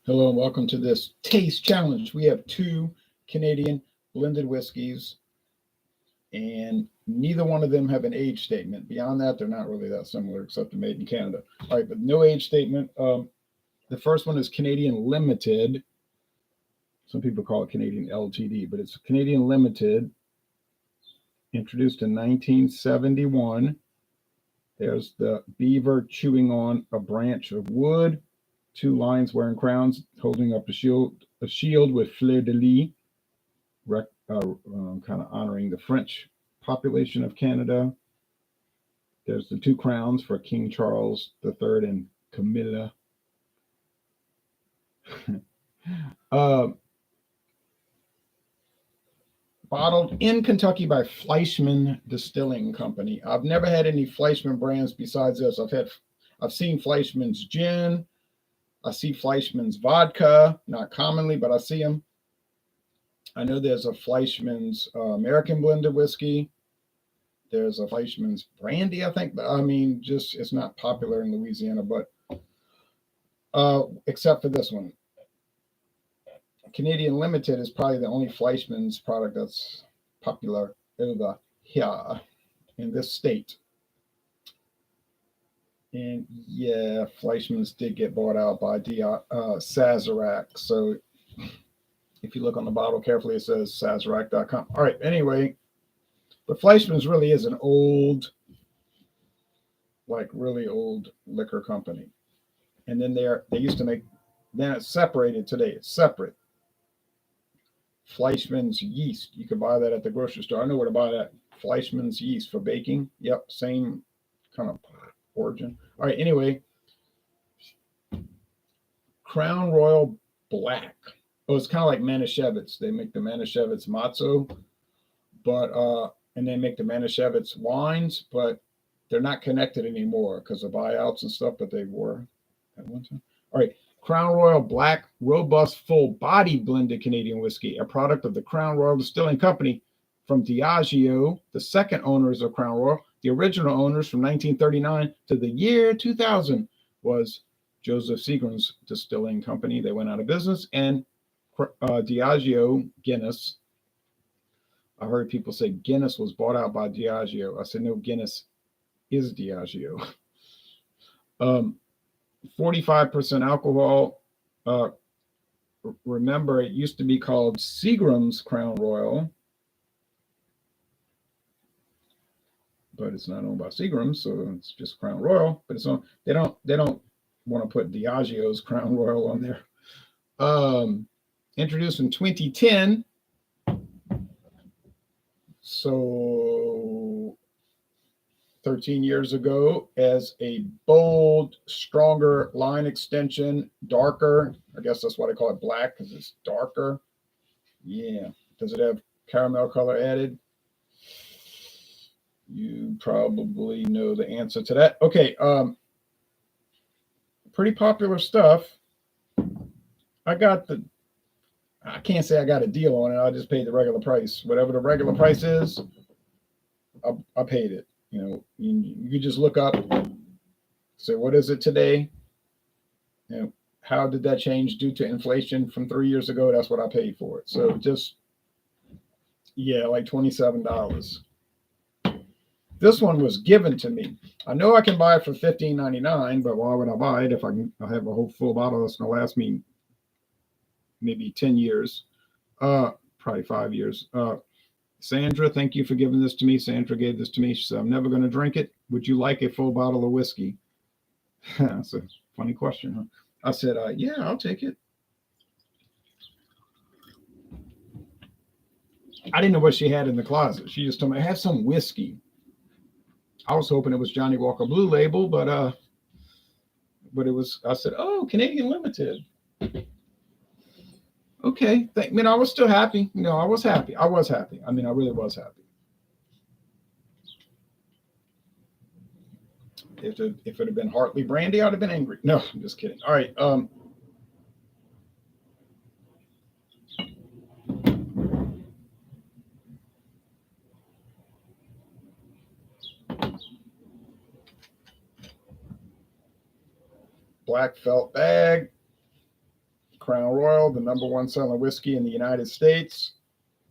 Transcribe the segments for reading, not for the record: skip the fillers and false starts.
Hello and welcome to this taste challenge. We have two Canadian blended whiskeys, and neither one of them have an age statement. Beyond that, they're not really that similar, except they're made in Canada. All right, but no age statement. The first one is Canadian Limited. Some people call it Canadian LTD, but it's Canadian Limited, introduced in 1971. There's the beaver chewing on a branch of wood, two lions wearing crowns, holding up a shield with fleur de lis, kind of honoring the French population of Canada. There's the two crowns for King Charles III and Camilla. uh, Bottled in Kentucky by Fleischmann Distilling Company. I've never had any Fleischmann brands besides this. I've seen Fleischmann's gin. I see Fleischmann's vodka, not commonly, but I see them. I know there's a Fleischmann's American blended whiskey. There's a Fleischmann's brandy, I think. But I mean, just it's not popular in Louisiana, but except for this one. Canadian Limited is probably the only Fleischmann's product that's popular over here in this state. And yeah, Fleischmann's did get bought out by Sazerac. So if you look on the bottle carefully, it says Sazerac.com. All right, anyway, but Fleischmann's really is an old, like really old liquor company. And then they used to make, then it's separated today. It's separate. Fleischmann's yeast. You can buy that at the grocery store. I know where to buy that. Fleischmann's yeast for baking. Yep, same kind of origin. All right, anyway. Crown Royal Black. Oh, it's kind of like Manischewitz. They make the Manischewitz matzo, but and they make the Manischewitz wines, but they're not connected anymore because of buyouts and stuff, but they were at one time. All right. Crown Royal Black, robust, full-bodied blended Canadian whiskey, a product of the Crown Royal Distilling Company from Diageo, the second owners of Crown Royal. The original owners from 1939 to the year 2000 was Joseph Seagram's Distilling Company. They went out of business, and Diageo, Guinness. I heard people say Guinness was bought out by Diageo. I said, no, Guinness is Diageo. 45% alcohol. Remember, it used to be called Seagram's Crown Royal, but it's not owned by Seagram's, so it's just Crown Royal. But it's on. They don't want to put Diageo's Crown Royal on there. Introduced in 2010. So 13 years ago, as a bold, stronger line extension, darker. I guess that's why they call it black, because it's darker. Yeah. Does it have caramel color added? You probably know the answer to that. Okay. Pretty popular stuff. I can't say I got a deal on it. I just paid the regular price. Whatever the regular price is, I paid it. You know, you just look up, say, what is it today? You know, how did that change due to inflation from 3 years ago? That's what I paid for it. So just, yeah, like $27. This one was given to me. I know I can buy it for $15.99, but why would I buy it if I have a whole full bottle that's going to last me maybe 10 years, probably 5 years. Sandra, thank you for giving this to me. Sandra gave this to me. She said, I'm never going to drink it. Would you like a full bottle of whiskey? That's a funny question, huh? I said, yeah, I'll take it. I didn't know what she had in the closet. She just told me, I have some whiskey. I was hoping it was Johnny Walker Blue Label, but it was, I said, oh, Canadian Limited. Okay. I was still happy. I was happy. I mean, I really was happy. If it had been Hartley Brandy, I'd have been angry. No, I'm just kidding. All right. Black felt bag. Crown Royal, the number one selling whiskey in the United States.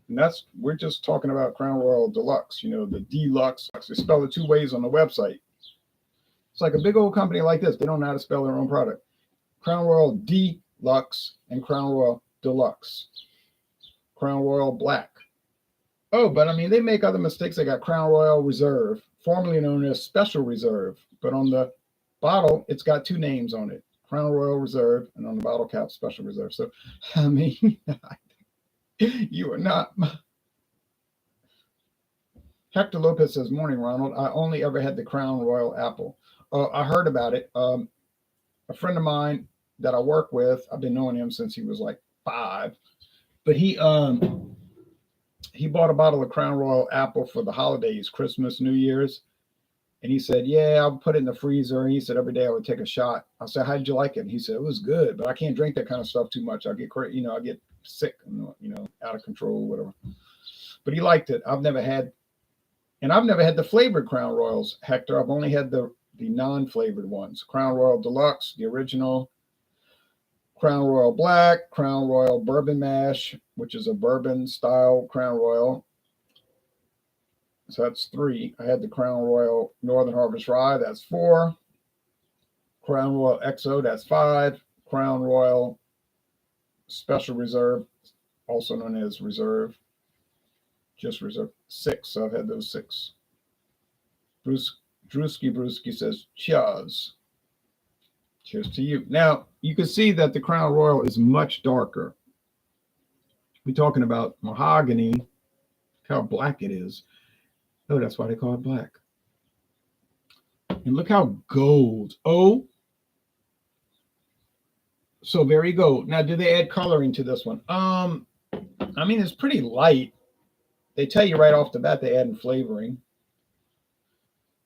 And we're just talking about Crown Royal Deluxe, the Deluxe. They spell it two ways on the website. It's like a big old company like this. They don't know how to spell their own product. Crown Royal Deluxe and Crown Royal Deluxe. Crown Royal Black. Oh, but I mean, they make other mistakes. They got Crown Royal Reserve, formerly known as Special Reserve. But on the bottle, it's got two names on it. Crown Royal Reserve, and on the bottle cap, Special Reserve. So, I mean, you are not. Hector Lopez says, "Morning, Ronald. I only ever had the Crown Royal Apple. I heard about it. A friend of mine that I work with, I've been knowing him since he was like 5, but he bought a bottle of Crown Royal Apple for the holidays, Christmas, New Year's. And he said, yeah, I'll put it in the freezer. And he said, every day I would take a shot. I said, how did you like it? And he said, it was good, but I can't drink that kind of stuff too much. I get sick, out of control, whatever. But he liked it. I've never had the flavored Crown Royals, Hector. I've only had the non-flavored ones. Crown Royal Deluxe, the original, Crown Royal Black, Crown Royal Bourbon Mash, which is a bourbon style Crown Royal. So that's 3. I had the Crown Royal Northern Harvest Rye. That's 4. Crown Royal XO. That's 5. Crown Royal Special Reserve, also known as Reserve. Just Reserve. 6. So I've had those 6. Brewski says, cheers. Cheers to you. Now, you can see that the Crown Royal is much darker. We're talking about mahogany. Look how black it is. Oh, that's why they call it black. And look how gold. Oh, so very gold. Now, do they add coloring to this one? I mean, it's pretty light. They tell you right off the bat they add flavoring.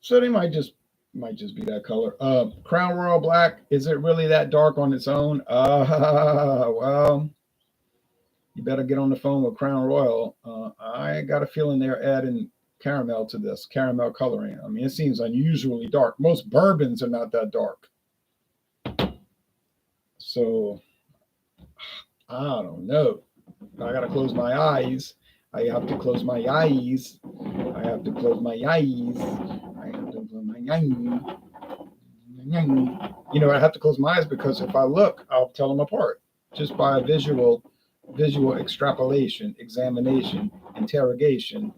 So they might just be that color. Crown Royal Black, is it really that dark on its own? Well, you better get on the phone with Crown Royal. I got a feeling they're adding caramel to this, caramel coloring. I mean, it seems unusually dark. Most bourbons are not that dark. So, I don't know. I got to close my eyes. I have to close my eyes. I have to close my eyes. I have to close my eyes. I have to close my eyes because if I look, I'll tell them apart just by a visual extrapolation, examination, interrogation,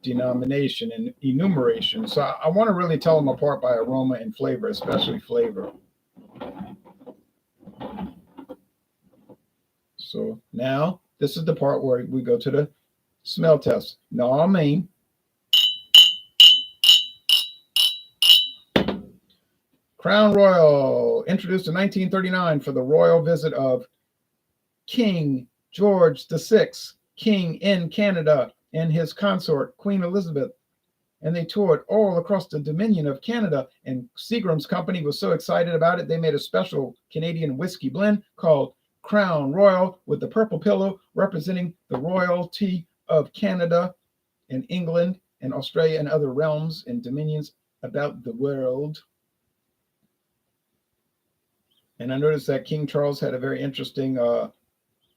denomination, and enumeration. So I want to really tell them apart by aroma and flavor, especially flavor. So now this is the part where we go to the smell test. Now, I mean, Crown Royal, introduced in 1939 for the royal visit of King George VI, King in Canada, and his consort, Queen Elizabeth. And they toured all across the Dominion of Canada. And Seagram's company was so excited about it, they made a special Canadian whiskey blend called Crown Royal with the purple pillow representing the royalty of Canada and England and Australia and other realms and dominions about the world. And I noticed that King Charles had a very interesting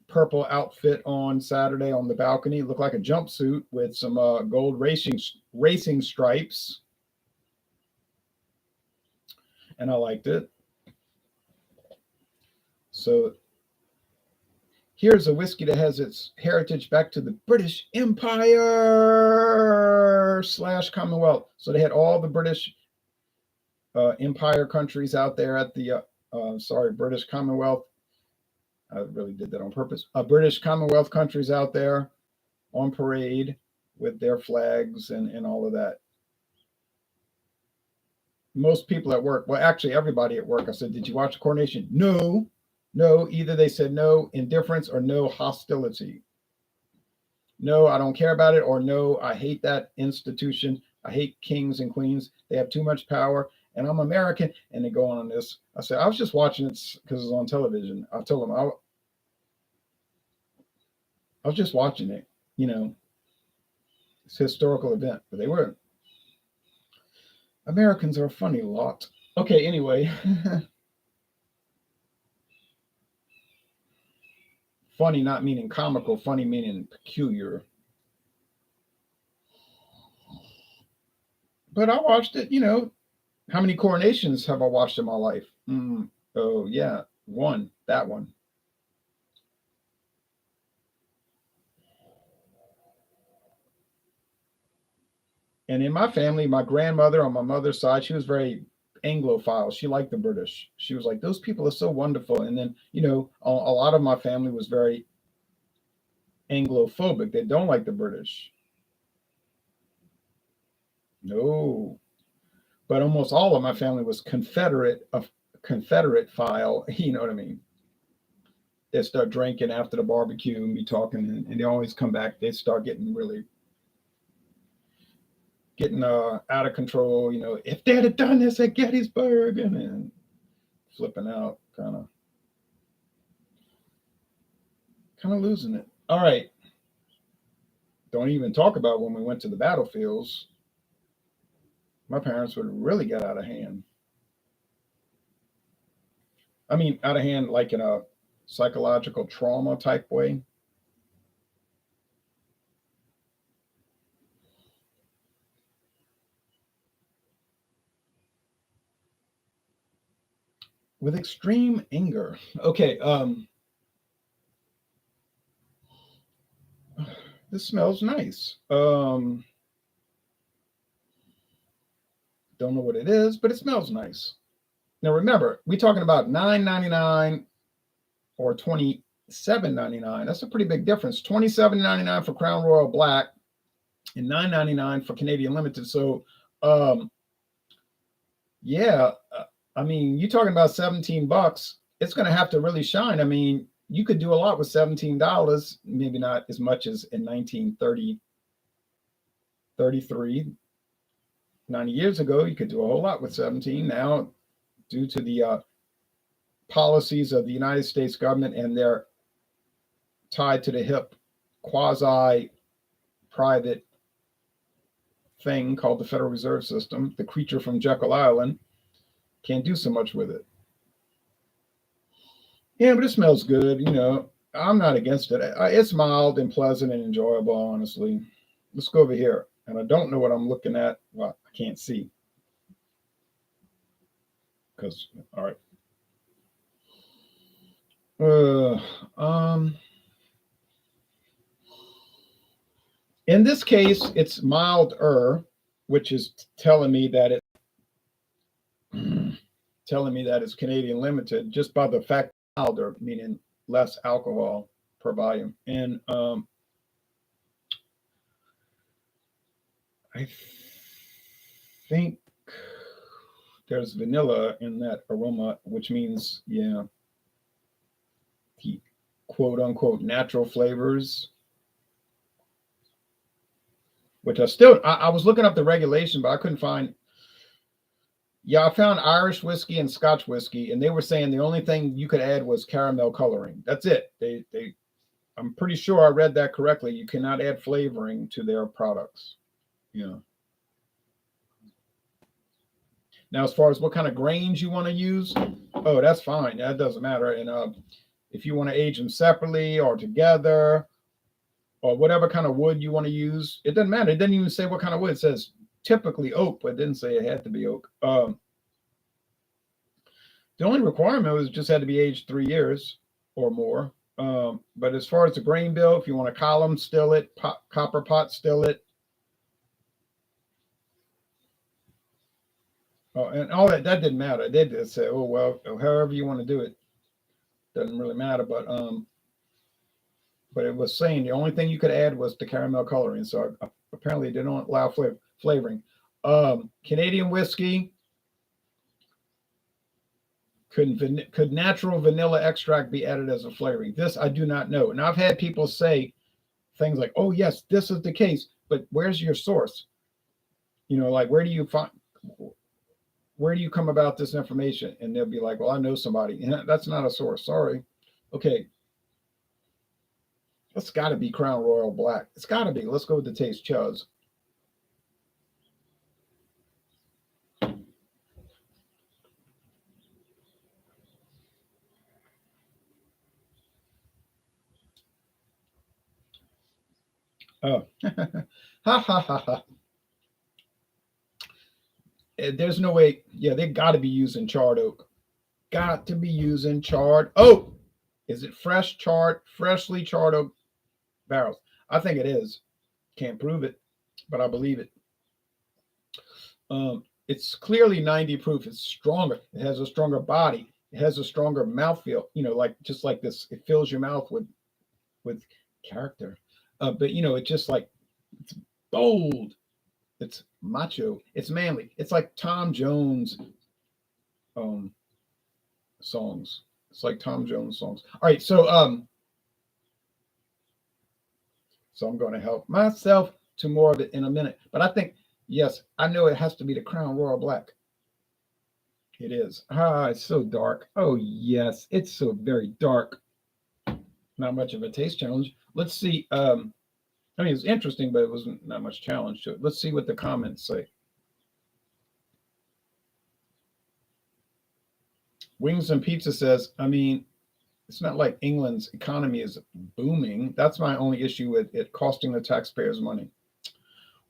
purple outfit on Saturday on the balcony. It looked like a jumpsuit with some gold racing stripes. And I liked it. So here's a whiskey that has its heritage back to the British Empire / Commonwealth. So they had all the British Empire countries out there at the, British Commonwealth. I really did that on purpose. British Commonwealth countries out there on parade with their flags and all of that. Most people at work, well, actually everybody at work, I said, did you watch the coronation? No. Either they said no indifference or no hostility. No, I don't care about it, or no, I hate that institution. I hate kings and queens. They have too much power, and I'm American. And they go on this. I said, I was just watching it because it's on television. I told them I was just watching it. It's a historical event, but they were. Americans are a funny lot. Okay, anyway. Funny not meaning comical, funny meaning peculiar. But I watched it, how many coronations have I watched in my life? Oh, yeah, one, that one. And in my family, my grandmother on my mother's side, she was very Anglophile. She liked the British. She was like, those people are so wonderful. And then, a lot of my family was very Anglophobic. They don't like the British. No. But almost all of my family was Confederate file. You know what I mean? They start drinking after the barbecue and be talking, and they always come back. They start getting out of control. If they'd have done this at Gettysburg, and then flipping out, kind of losing it. All right, don't even talk about when we went to the battlefields. My parents would really get out of hand. I mean, out of hand, like in a psychological trauma type way. With extreme anger. Okay, this smells nice. Don't know what it is, but it smells nice. Now remember, we're talking about $9.99 or $27.99. That's a pretty big difference. $27.99 for Crown Royal Black and $9.99 for Canadian Limited. So, yeah, I mean, you're talking about $17. It's going to have to really shine. I mean, you could do a lot with $17. Maybe not as much as in 1930, 33, 90 years ago. You could do a whole lot with 17. Now, due to the policies of the United States government and their tied to the hip quasi private thing called the Federal Reserve System, the creature from Jekyll Island, can't do so much with it. Yeah, but it smells good. I'm not against it. It's mild and pleasant and enjoyable, honestly. Let's go over here. And I don't know what I'm looking at. Well, I can't see. Because, all right. Uh, um, in this case, it's milder, which is telling me that it's Canadian Limited just by the fact milder, meaning less alcohol per volume. And I think there's vanilla in that aroma, which means, yeah, the quote unquote natural flavors, which I was looking up the regulation, but I couldn't find. Yeah, I found Irish whiskey and Scotch whiskey, and they were saying the only thing you could add was caramel coloring. That's it. I'm pretty sure I read that correctly. You cannot add flavoring to their products. Yeah. Now, as far as what kind of grains you want to use, oh, that's fine. That doesn't matter. And if you want to age them separately or together, or whatever kind of wood you want to use, it doesn't matter. It didn't even say what kind of wood. It says typically oak, but it didn't say it had to be oak. The only requirement was just had to be aged 3 years or more. But as far as the grain bill, if you want a column still it, copper pot still it, and all that didn't matter. They just said, oh well, however you want to do it, doesn't really matter. But it was saying the only thing you could add was the caramel coloring. So apparently they don't allow flavoring. Canadian whiskey, could natural vanilla extract be added as a flavoring? This I do not know. And I've had people say things like, "Oh yes, this is the case," but where's your source? Like where do you come about this information? And they'll be like, "Well, I know somebody." And that's not a source. Sorry. Okay, it's got to be Crown Royal Black. It's got to be. Let's go with the taste. Chuz. Oh, ha ha ha ha. There's no way. Yeah, they got to be using charred oak. Got to be using charred oak. Is it freshly charred oak barrels? I think it is. Can't prove it, but I believe it. It's clearly 90 proof. It's stronger. It has a stronger body. It has a stronger mouthfeel. Like just like this, it fills your mouth with character. But it's just like it's bold. It's macho. It's manly. It's like Tom Jones um, songs. It's like Tom Jones songs. All right, so I'm going to help myself to more of it in a minute. But I think yes, I know it has to be the Crown Royal Black. It is. Ah, it's so dark. Oh yes, it's so very dark. Not much of a taste challenge. Let's see. I mean, it's interesting, but it wasn't not much challenge to it. Let's see what the comments say. Wings and Pizza says, I mean, it's not like England's economy is booming. That's my only issue with it costing the taxpayers money.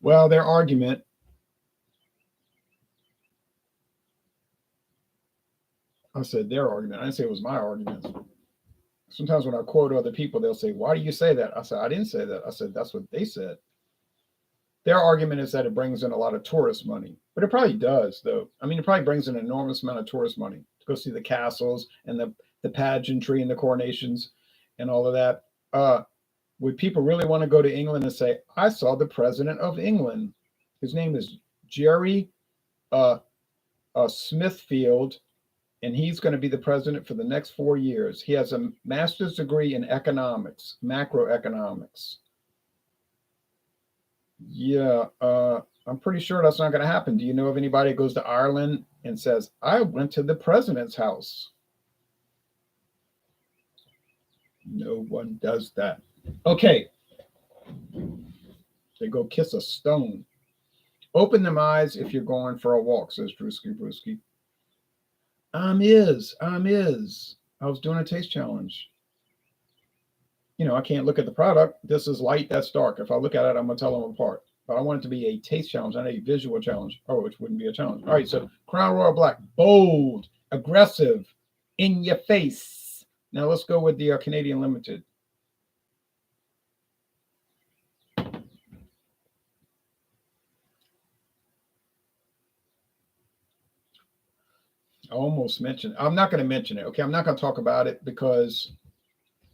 Well, their argument, I said their argument. I didn't say it was my argument. Sometimes when I quote other people, they'll say, why do you say that? I said, I didn't say that. I said, that's what they said. Their argument is that it brings in a lot of tourist money, but it probably does, though. I mean, it probably brings in an enormous amount of tourist money to go see the castles and the pageantry and the coronations and all of that. Would people really want to go to England and say, I saw the president of England? His name is Jerry uh, Smithfield, and he's going to be the president for the next 4 years. He has a master's degree in economics, macroeconomics. Yeah, I'm pretty sure that's not going to happen. Do you know of anybody that goes to Ireland and says, I went to the president's house? No one does that. Okay, they go kiss a stone. Open them eyes if you're going for a walk, says Drewski Brewski. I'm is. I was doing a taste challenge. I can't look at the product. This is light, that's dark. If I look at it, I'm going to tell them apart. But I want it to be a taste challenge, not a visual challenge. Oh, which wouldn't be a challenge. All right, so Crown Royal Black, bold, aggressive, in your face. Now let's go with the Canadian Limited. I almost mentioned. I'm not going to mention it. Okay, I'm not going to talk about it because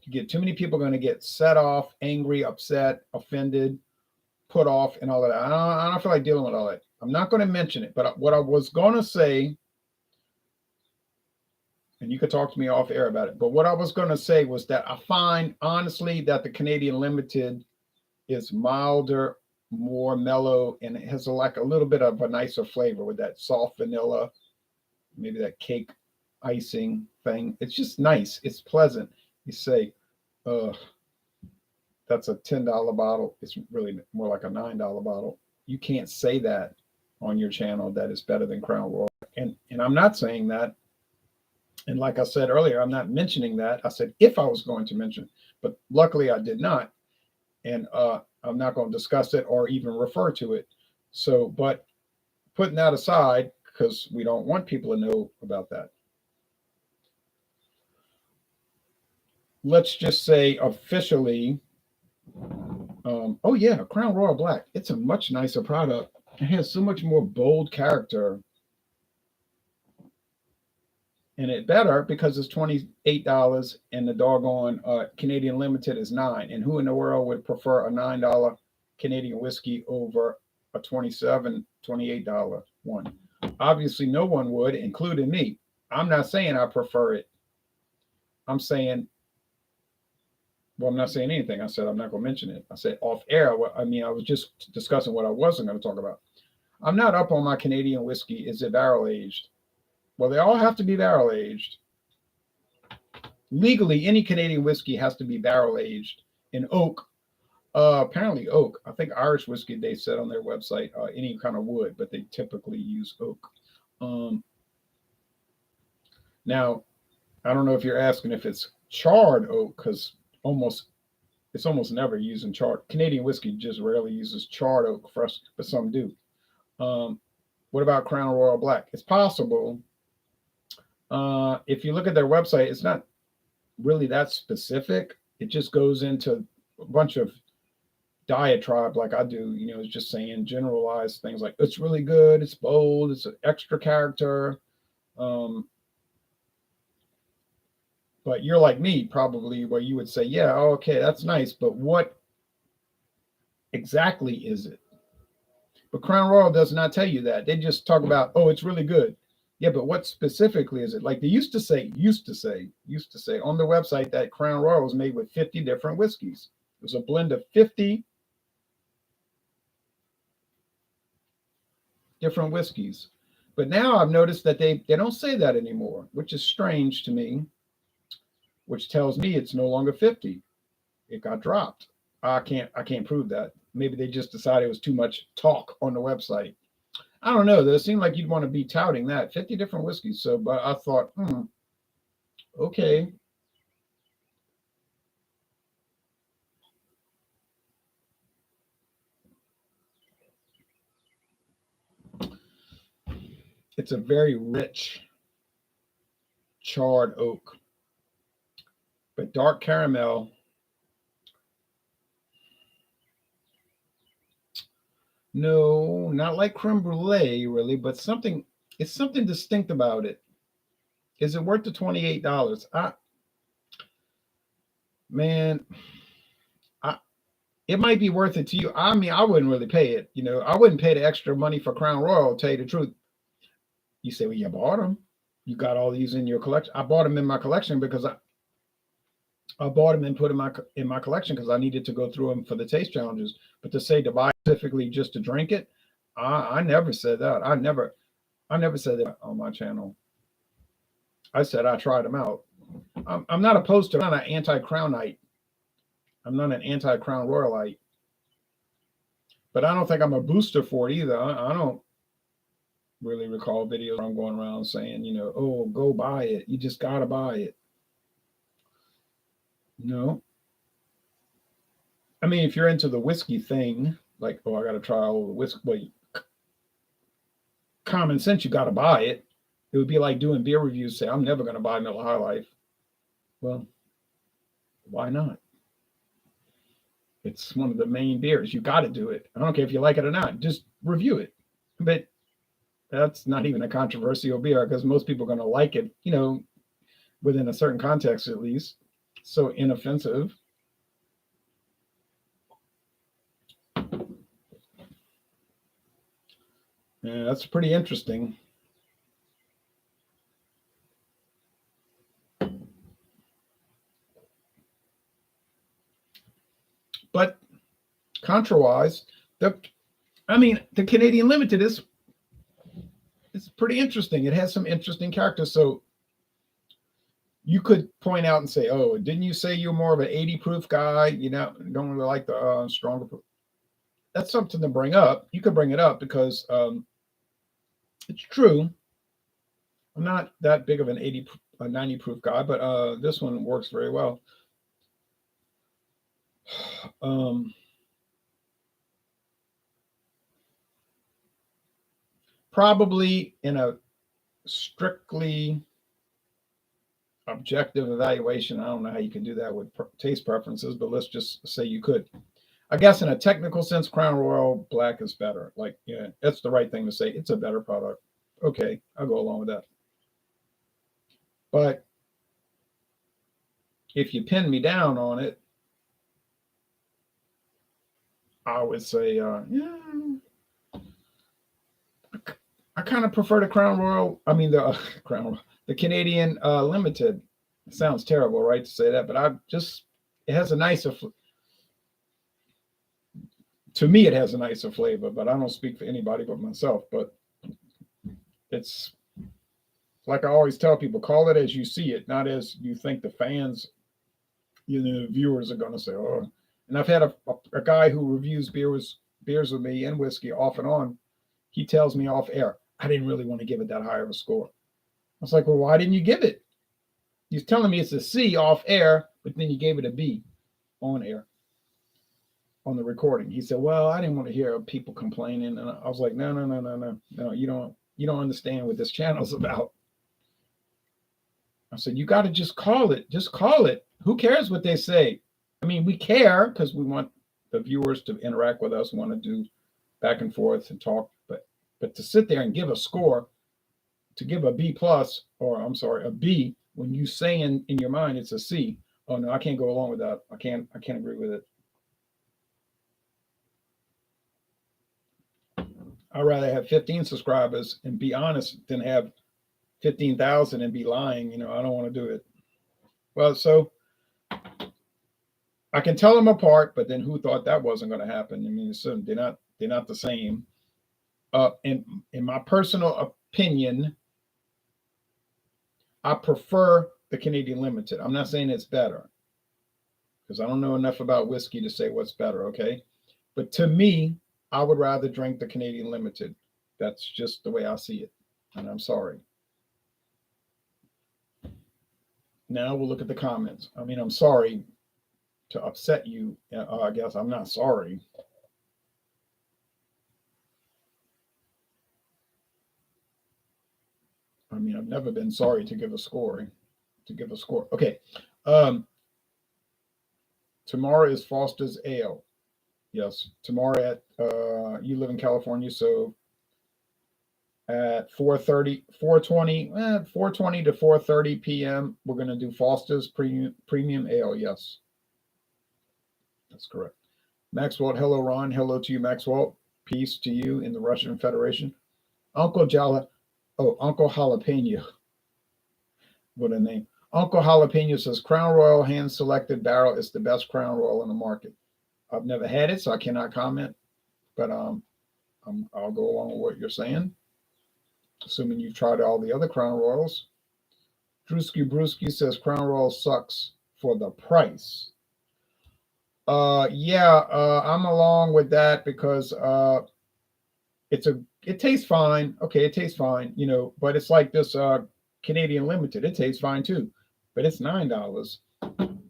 you get too many people going to get set off, angry, upset, offended, put off, and all of that. I don't feel like dealing with all that. I'm not going to mention it. But what I was going to say, and you could talk to me off air about it. But what I was going to say was that I find honestly that the Canadian Limited is milder, more mellow, and it has like a little bit of a nicer flavor with that soft vanilla, maybe that cake icing thing. It's just nice. It's pleasant. You say, that's a $10 bottle. It's really more like a $9 bottle. You can't say that on your channel that it's better than Crown Royal. And I'm not saying that. And like I said earlier, I'm not mentioning that. I said if I was going to mention, but luckily I did not. And I'm not going to discuss it or even refer to it. So, but putting that aside, because we don't want people to know about that. Let's just say officially, oh yeah, Crown Royal Black. It's a much nicer product. It has so much more bold character. And it better because it's $28 and the doggone Canadian Limited is $9. And who in the world would prefer a $9 Canadian whiskey over a $28 one? Obviously, no one would, including me. I'm not saying I prefer it. I'm saying, well, I'm not saying anything. I said I'm not going to mention it. I said off air. I mean, I was just discussing what I wasn't going to talk about. I'm not up on my Canadian whiskey. Is it barrel aged? Well, they all have to be barrel aged. Legally, any Canadian whiskey has to be barrel aged in oak. Apparently oak. I think Irish whiskey, they said on their website, any kind of wood, but they typically use oak. Now, I don't know if you're asking if it's charred oak, because almost It's almost never using charred. Canadian whiskey just rarely uses charred oak for us, but some do. Um, what about Crown Royal Black? It's possible. If you look at their website, it's not really that specific. It just goes into a bunch of diatribe like I do. It's just saying generalized things like it's really good, it's bold, it's an extra character. Um, but you're like me, probably, where you would say, yeah, okay, that's nice, but what exactly is it? But Crown Royal does not tell you that. They just talk about, oh, it's really good. Yeah, but what specifically is it? Like they used to say on the website that Crown Royal was made with 50 different whiskeys. It was a blend of 50 different whiskeys. But now I've noticed that they don't say that anymore, which is strange to me, which tells me it's no longer 50. It got dropped. I can't prove that. Maybe they just decided it was too much talk on the website. I don't know. Though it seemed like you'd want to be touting that 50 different whiskeys. So, but I thought, okay, it's a very rich charred oak, but dark caramel. No, not like creme brulee, really, but something. It's something distinct about it. Is it worth the $28? Man, I it might be worth it to you. I mean, I wouldn't really pay it. I wouldn't pay the extra money for Crown Royal. To tell you the truth, you say, well, you bought them. You got all these in your collection. I bought them in my collection because I bought them and put them in my collection because I needed to go through them for the taste challenges. But to say to buy specifically just to drink it, I never said that. I never said that on my channel. I said I tried them out. I'm not opposed to. I'm not an anti-Crownite. I'm not an anti-Crown Royalite. But I don't think I'm a booster for it either. I don't really recall videos where I'm going around saying, oh, go buy it. You just gotta buy it. No. I mean, if you're into the whiskey thing, like, oh, I gotta try all the whiskey. Well, common sense, you gotta buy it. It would be like doing beer reviews. Say, I'm never gonna buy Miller High Life. Well, why not? It's one of the main beers. You got to do it. I don't care if you like it or not. Just review it. But that's not even a controversial beer because most people are going to like it, within a certain context at least. So inoffensive. Yeah, that's pretty interesting. But contrawise, the Canadian Limited is it's pretty interesting. It has some interesting characters. So you could point out and say, "Oh, didn't you say you're more of an 80 proof guy? Don't really like the stronger proof." That's something to bring up. You could bring it up because it's true. I'm not that big of an 90 proof guy, but this one works very well. Um, probably in a strictly objective evaluation, I don't know how you can do that with taste preferences, but let's just say you could. I guess in a technical sense, Crown Royal Black is better. Like, yeah, that's the right thing to say. It's a better product. Okay, I'll go along with that. But if you pin me down on it, I would say, yeah, I kind of prefer the Crown Royal. I mean, the Crown Royal, the Canadian Limited. It sounds terrible, right, to say that, but it has a nicer. To me, it has a nicer flavor, but I don't speak for anybody but myself. But it's like I always tell people: call it as you see it, not as you think the fans, the viewers are going to say. Oh, and I've had a guy who reviews beers with me and whiskey off and on. He tells me off air, I didn't really want to give it that high of a score. I was like, well, why didn't you give it? He's telling me it's a C off air, but then you gave it a B on air. on the recording. He said, "Well, I didn't want to hear people complaining," and I was like, "No, no, no, no, no, no. You don't understand what this channel's about." I said, "You got to just call it. Just call it. Who cares what they say? I mean, we care because we want the viewers to interact with us, want to do back and forth and talk, but to sit there and give a score, to give a B plus, or I'm sorry, a B, when you say in your mind it's a C. Oh no, I can't go along with that. I can't agree with it. I'd rather have 15 subscribers and be honest than have 15,000 and be lying. I don't want to do it. Well, so I can tell them apart, but then who thought that wasn't going to happen? I mean, so they're not the same. In my personal opinion, I prefer the Canadian Limited. I'm not saying it's better because I don't know enough about whiskey to say what's better, okay? But to me, I would rather drink the Canadian Limited. That's just the way I see it. And I'm sorry. Now we'll look at the comments. I mean, I'm sorry to upset you. I guess I'm not sorry. I mean, I've never been sorry to give a score. Okay. Tomorrow is Foster's Ale. Yes. Tomorrow at you live in California, so at 4:20 to 4:30 p.m. we're going to do Foster's premium ale. Yes. That's correct. Maxwell, hello Ron. Hello to you, Maxwell. Peace to you in the Russian Federation. Uncle Jalapeno. What a name. Uncle Jalapeno says Crown Royal hand selected barrel is the best Crown Royal in the market. I've never had it, so I cannot comment. But I'll go along with what you're saying, assuming you've tried all the other Crown Royals. Drewski Brewski says Crown Royal sucks for the price. I'm along with that because it tastes fine. Okay, it tastes fine, but it's like this Canadian Limited. It tastes fine too, but it's $9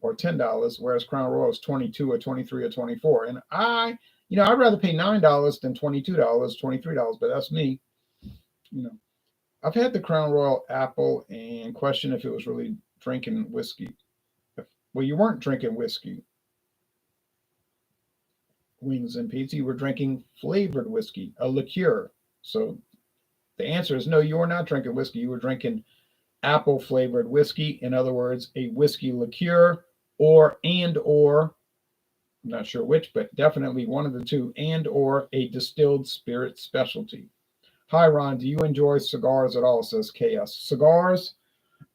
or $10, whereas Crown Royal is 22 or 23 or 24. And I'd rather pay $9 than $22, $23, but that's me. I've had the Crown Royal Apple and question if it was really drinking whiskey. Well, you weren't drinking whiskey, Wings and Pizza. You were drinking flavored whiskey, a liqueur. So the answer is no, you were not drinking whiskey. You were drinking apple flavored whiskey. In other words, a whiskey liqueur or I'm not sure which, but definitely one of the two, and or a distilled spirit specialty. Hi, Ron. Do you enjoy cigars at all? Says KS. Cigars?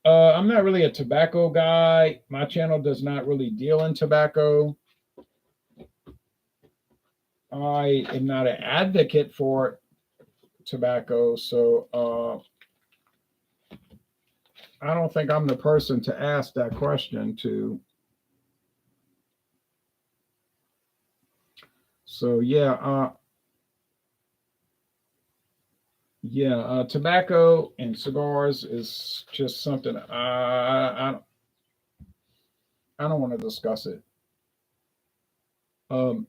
I'm not really a tobacco guy. My channel does not really deal in tobacco. I am not an advocate for tobacco, so I don't think I'm the person to ask that question to. So tobacco and cigars is just something I don't want to discuss it. Bart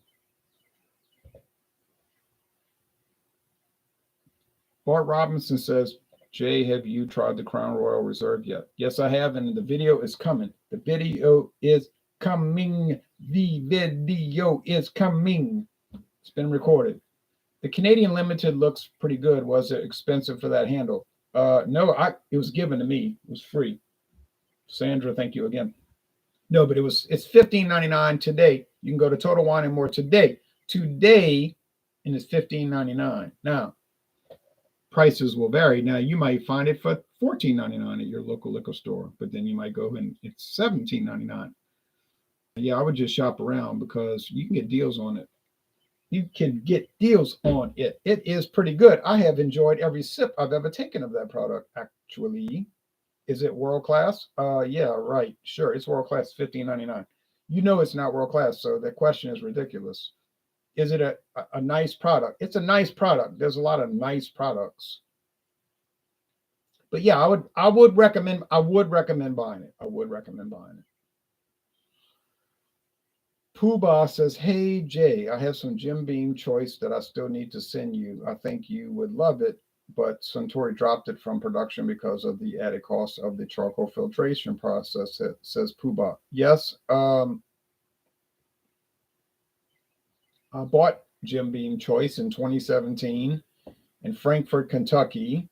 Robinson says, Jay, have you tried the Crown Royal Reserve yet? Yes, I have, and the video is coming. The video is coming. The video is coming. It's been recorded. The Canadian Limited looks pretty good. Was it expensive for that handle? No, it was given to me. It was free. Sandra, thank you again. No, but it's $15.99 today. You can go to Total Wine and More today, and it's $15.99. Now, prices will vary. Now, you might find it for $14.99 at your local liquor store, but then you might go and it's $17.99. Yeah, I would just shop around because you can get deals on it. You can get deals on it. It is pretty good. I have enjoyed every sip I've ever taken of that product, actually. Is it world class? Yeah, right. Sure, it's world class, $15.99. You know it's not world class, so that question is ridiculous. Is it a nice product? It's a nice product. There's a lot of nice products. But yeah, I would recommend buying it. I would recommend buying it. Poobah says, "Hey Jay, I have some Jim Beam choice that I still need to send you. I think you would love it, but Suntory dropped it from production because of the added cost of the charcoal filtration process," says Poobah. Yes, I bought Jim Beam choice in 2017 in Frankfort, Kentucky.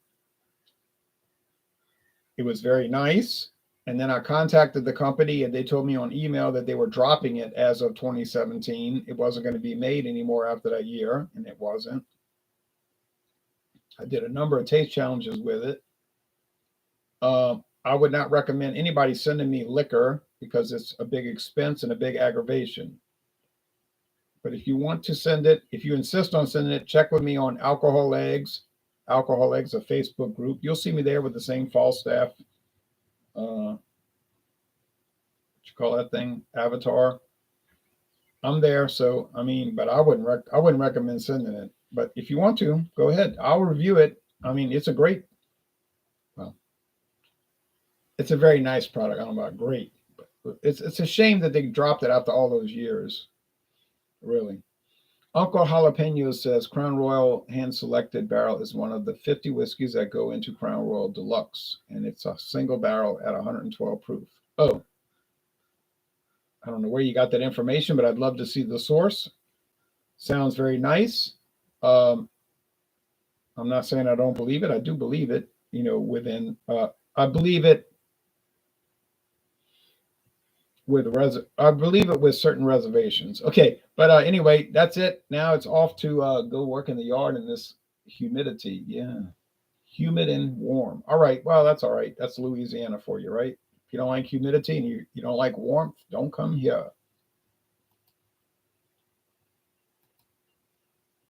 It was very nice. And then I contacted the company and they told me on email that they were dropping it as of 2017. It wasn't going to be made anymore after that year, and it wasn't. I did a number of taste challenges with it. I would not recommend anybody sending me liquor because it's a big expense and a big aggravation. But if you want to send it, if you insist on sending it, check with me on Alcohol Eggs. Alcohol Eggs, a Facebook group. You'll see me there with the same Falstaff, what you call that thing, avatar. I'm there, so I mean, but I wouldn't recommend sending it. But if you want to, go ahead. I'll review it. I mean, it's a great, well, it's a very nice product. I don't know about great, but it's a shame that they dropped it after all those years. Really. Uncle Jalapeno says Crown Royal hand selected barrel is one of the 50 whiskeys that go into Crown Royal Deluxe, and it's a single barrel at 112 proof. Oh, I don't know where you got that information, but I'd love to see the source. Sounds very nice. Um, I'm not saying I don't believe it. I do believe it. You know, I believe it I believe it with certain reservations. Okay, but anyway, that's it. Now it's off to go work in the yard in this humidity. Yeah, humid and warm. All right. Well, that's all right. That's Louisiana for you, right? If you don't like humidity and you don't like warmth, don't come here.